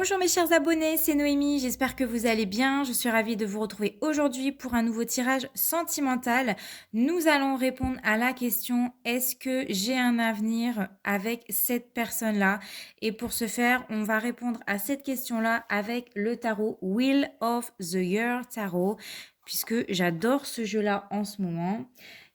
Bonjour mes chers abonnés, c'est Noémie, j'espère que vous allez bien. Je suis ravie de vous retrouver aujourd'hui pour un nouveau tirage sentimental. Nous allons répondre à la question: est-ce que j'ai un avenir avec cette personne-là? Et pour ce faire, on va répondre à cette question-là avec le tarot Wheel of the Year Tarot, puisque j'adore ce jeu-là en ce moment.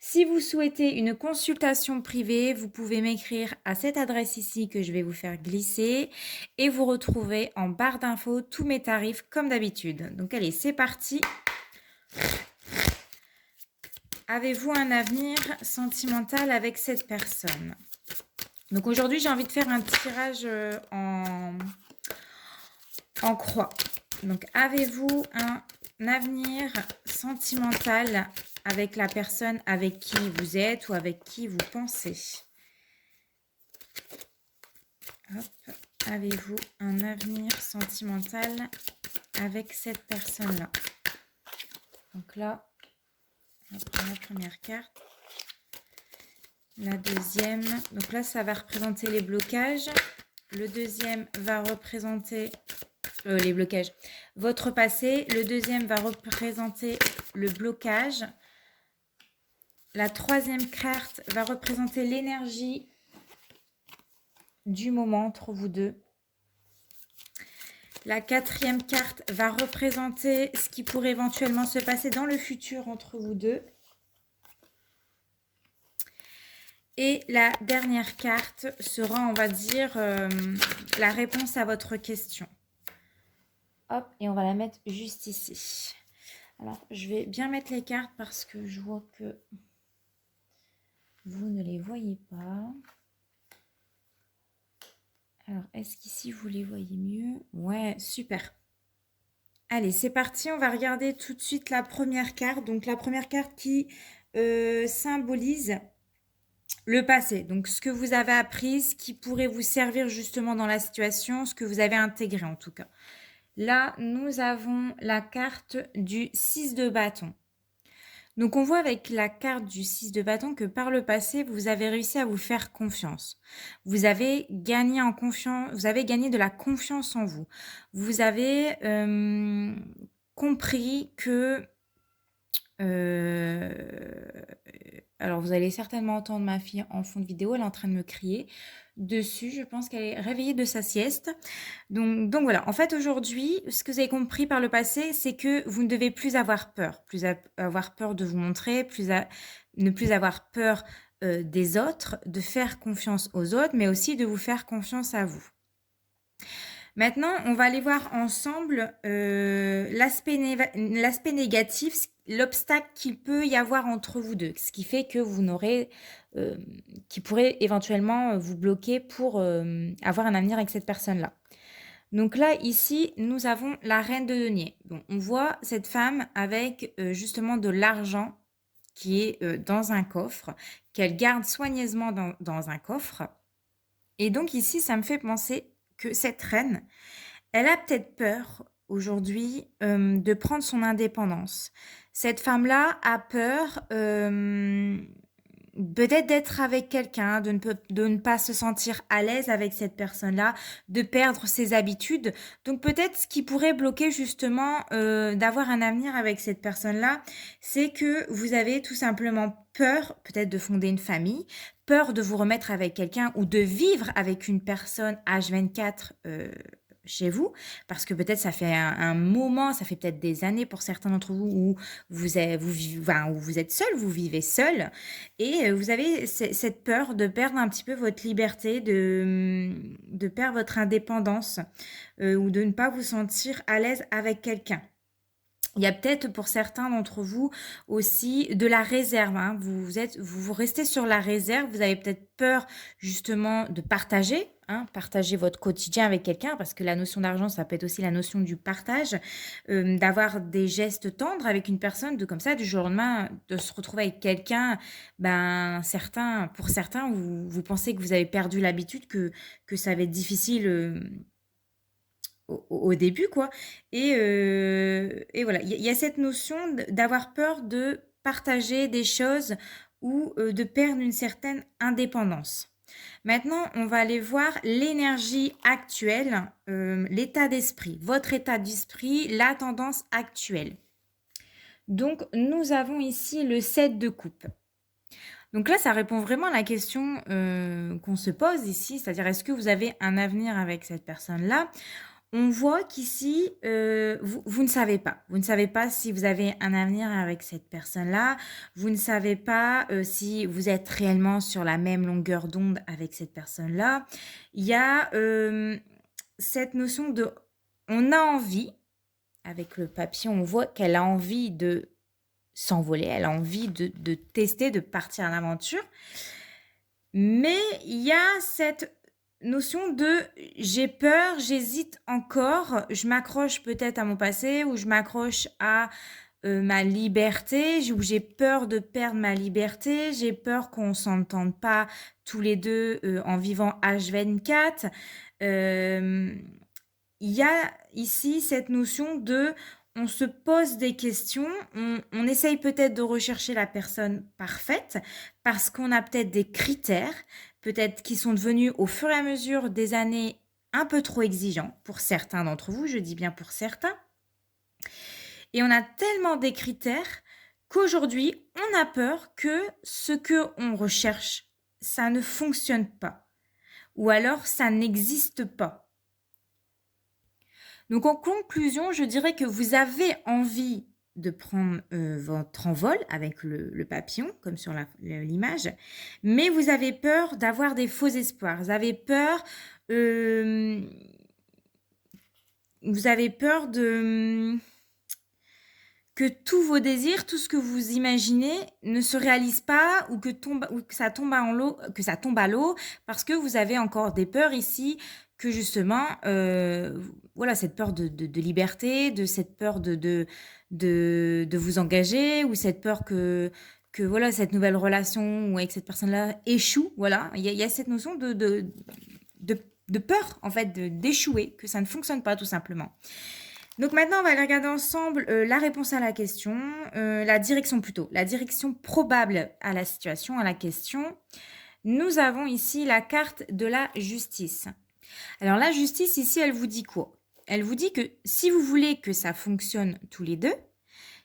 Si vous souhaitez une consultation privée, vous pouvez m'écrire à cette adresse ici que je vais vous faire glisser et vous retrouvez en barre d'infos tous mes tarifs comme d'habitude. Donc allez, c'est parti. Avez-vous un avenir sentimental avec cette personne? Donc aujourd'hui, j'ai envie de faire un tirage en croix. Donc avez-vous un avenir sentimental avec la personne avec qui vous êtes ou avec qui vous pensez? Hop. Avez-vous un avenir sentimental avec cette personne-là? Donc là, on va prendre la première carte. La deuxième. Donc là, ça va représenter les blocages. Le deuxième va représenter les blocages. Votre passé. Le deuxième va représenter le blocage. La troisième carte va représenter l'énergie du moment entre vous deux. La quatrième carte va représenter ce qui pourrait éventuellement se passer dans le futur entre vous deux. Et la dernière carte sera, on va dire, la réponse à votre question. Hop, et on va la mettre juste ici. Alors, je vais bien mettre les cartes parce que je vois que vous ne les voyez pas. Alors, est-ce qu'ici, vous les voyez mieux? Ouais, super. Allez, c'est parti. On va regarder tout de suite la première carte. Donc, la première carte qui symbolise le passé. Donc, ce que vous avez appris, ce qui pourrait vous servir justement dans la situation, ce que vous avez intégré en tout cas. Là, nous avons la carte du 6 de bâton. Donc, on voit avec la carte du 6 de bâton que par le passé, vous avez réussi à vous faire confiance. Vous avez gagné en confiance, vous avez gagné de la confiance en vous. Vous avez compris que... alors, vous allez certainement entendre ma fille en fond de vidéo, elle est en train de me crier dessus. Je pense qu'elle est réveillée de sa sieste. Donc voilà, en fait aujourd'hui, ce que vous avez compris par le passé, c'est que vous ne devez plus avoir peur. Avoir peur de vous montrer, ne plus avoir peur des autres, de faire confiance aux autres, mais aussi de vous faire confiance à vous. Maintenant, on va aller voir ensemble l'aspect négatif, l'obstacle qu'il peut y avoir entre vous deux, ce qui fait que vous n'aurez, qui pourrait éventuellement vous bloquer pour avoir un avenir avec cette personne-là. Donc là, ici, nous avons la reine de denier. Bon, on voit cette femme avec justement de l'argent qui est dans un coffre, qu'elle garde soigneusement dans un coffre. Et donc ici, ça me fait penser que cette reine, elle a peut-être peur aujourd'hui de prendre son indépendance. Cette femme-là a peur peut-être d'être avec quelqu'un, de ne pas se sentir à l'aise avec cette personne-là, de perdre ses habitudes. Donc peut-être ce qui pourrait bloquer justement d'avoir un avenir avec cette personne-là, c'est que vous avez tout simplement peur peut-être de fonder une famille, peur de vous remettre avec quelqu'un ou de vivre avec une personne H24 chez vous, parce que peut-être ça fait un moment, ça fait peut-être des années pour certains d'entre vous où vous êtes seul, vous vivez seul, et vous avez cette peur de perdre un petit peu votre liberté, de perdre votre indépendance, ou de ne pas vous sentir à l'aise avec quelqu'un. Il y a peut-être pour certains d'entre vous aussi de la réserve, hein. Vous restez sur la réserve, vous avez peut-être peur justement de partager, hein, partager votre quotidien avec quelqu'un, parce que la notion d'argent, ça peut être aussi la notion du partage, d'avoir des gestes tendres avec une personne, de comme ça, du jour au lendemain, de se retrouver avec quelqu'un, pour certains, vous pensez que vous avez perdu l'habitude, que ça va être difficile au début, quoi. Et voilà, il y a cette notion d'avoir peur de partager des choses ou de perdre une certaine indépendance. Maintenant, on va aller voir l'énergie actuelle, l'état d'esprit, votre état d'esprit, la tendance actuelle. Donc, nous avons ici le 7 de coupe. Donc là, ça répond vraiment à la question qu'on se pose ici, c'est-à-dire est-ce que vous avez un avenir avec cette personne-là? On voit qu'ici, vous ne savez pas. Vous ne savez pas si vous avez un avenir avec cette personne-là. Vous ne savez pas si vous êtes réellement sur la même longueur d'onde avec cette personne-là. Il y a cette notion de... On a envie, avec le papillon, on voit qu'elle a envie de s'envoler, elle a envie de tester, de partir à l'aventure. Mais il y a cette notion de j'ai peur, j'hésite encore, je m'accroche peut-être à mon passé ou je m'accroche à ma liberté, ou j'ai peur de perdre ma liberté, j'ai peur qu'on s'entende pas tous les deux en vivant H24. Il y a ici cette notion de on se pose des questions, on essaye peut-être de rechercher la personne parfaite parce qu'on a peut-être des critères, peut-être qui sont devenus au fur et à mesure des années un peu trop exigeants pour certains d'entre vous, je dis bien pour certains. Et on a tellement des critères qu'aujourd'hui, on a peur que ce que on recherche, ça ne fonctionne pas ou alors ça n'existe pas. Donc en conclusion, je dirais que vous avez envie de prendre votre envol avec le papillon, comme sur l'image, mais vous avez peur d'avoir des faux espoirs. Vous avez peur que tous vos désirs, tout ce que vous imaginez ne se réalise pas ou que ça tombe à l'eau parce que vous avez encore des peurs ici que justement voilà cette peur de liberté, de cette peur de vous engager ou cette peur que voilà cette nouvelle relation ou avec cette personne-là échoue. Voilà, il y a cette notion de peur en fait d'échouer, que ça ne fonctionne pas tout simplement. Donc maintenant, on va aller regarder ensemble la réponse à la question, la direction probable à la situation, à la question. Nous avons ici la carte de la justice. Alors la justice ici, elle vous dit quoi? Elle vous dit que si vous voulez que ça fonctionne tous les deux,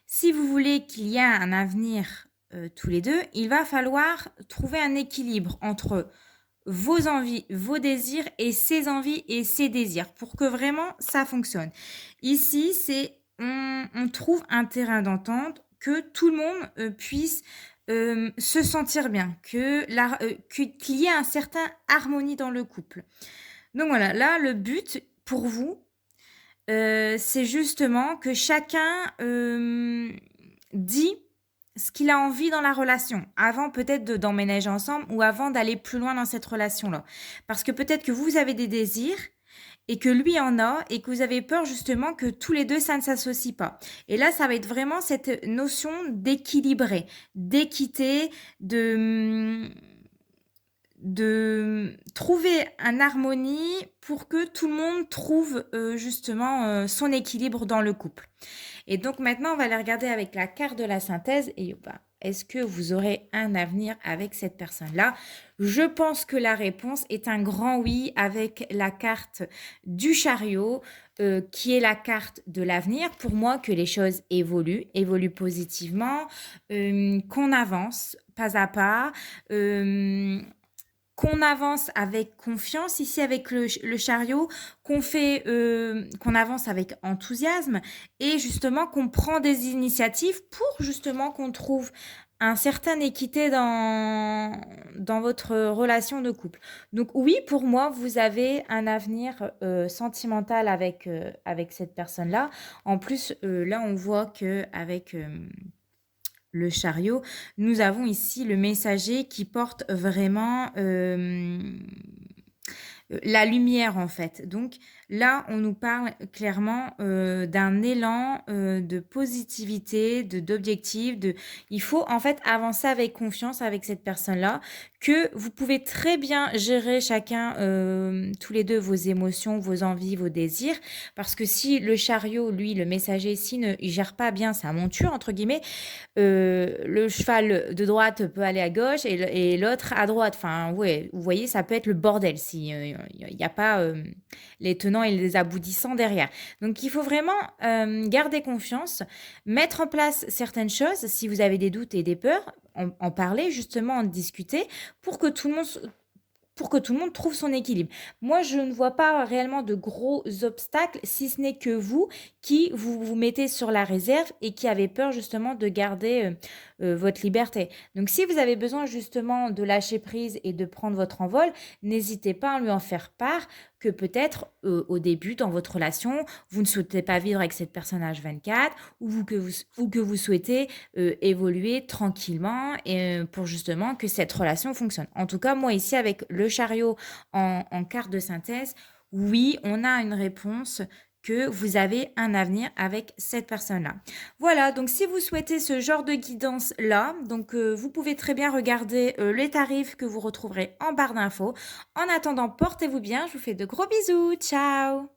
si vous voulez qu'il y ait un avenir tous les deux, il va falloir trouver un équilibre entre vos envies, vos désirs et ses envies et ses désirs pour que vraiment ça fonctionne. Ici, on trouve un terrain d'entente que tout le monde puisse se sentir bien, qu'il y ait un certain harmonie dans le couple. Donc voilà, là, le but pour vous, c'est justement que chacun dit ce qu'il a envie dans la relation, avant peut-être d'emménager ensemble ou avant d'aller plus loin dans cette relation-là. Parce que peut-être que vous avez des désirs et que lui en a et que vous avez peur justement que tous les deux, ça ne s'associe pas. Et là, ça va être vraiment cette notion d'équilibrer, d'équité, de trouver une harmonie pour que tout le monde trouve justement son équilibre dans le couple. Et donc maintenant, on va aller regarder avec la carte de la synthèse et est-ce que vous aurez un avenir avec cette personne-là? Je pense que la réponse est un grand oui avec la carte du chariot qui est la carte de l'avenir. Pour moi, que les choses évoluent positivement, qu'on avance pas à pas, qu'on avance avec confiance ici avec le chariot, qu'on avance avec enthousiasme et justement qu'on prend des initiatives pour justement qu'on trouve un certain équité dans votre relation de couple. Donc oui, pour moi, vous avez un avenir sentimental avec cette personne-là. En plus, là, on voit que avec le chariot, nous avons ici le messager qui porte vraiment la lumière, en fait. Donc là, on nous parle clairement, d'un élan, de positivité, d'objectifs, il faut, en fait, avancer avec confiance avec cette personne-là, que vous pouvez très bien gérer chacun, tous les 2 vos émotions, vos envies, vos désirs. Parce que si le chariot, lui, le messager, s'il ne il gère pas bien sa «monture» entre guillemets, le cheval de droite peut aller à gauche et l'autre à droite. Enfin, ouais, vous voyez, ça peut être le bordel si il n'y a pas les tenants et les aboutissants derrière. Donc, il faut vraiment garder confiance, mettre en place certaines choses. Si vous avez des doutes et des peurs, en parler justement, en discuter pour que tout le monde pour que tout le monde trouve son équilibre. Moi, je ne vois pas réellement de gros obstacles, si ce n'est que vous qui vous mettez sur la réserve et qui avez peur justement de garder votre liberté. Donc, si vous avez besoin justement de lâcher prise et de prendre votre envol, n'hésitez pas à lui en faire part que peut-être au début dans votre relation, vous ne souhaitez pas vivre avec cette personne H24 ou que vous souhaitez évoluer tranquillement et pour justement que cette relation fonctionne. En tout cas, moi ici avec le chariot en carte de synthèse, oui, on a une réponse que vous avez un avenir avec cette personne-là. Voilà, donc si vous souhaitez ce genre de guidance-là, donc vous pouvez très bien regarder les tarifs que vous retrouverez en barre d'infos. En attendant, portez-vous bien, je vous fais de gros bisous, ciao!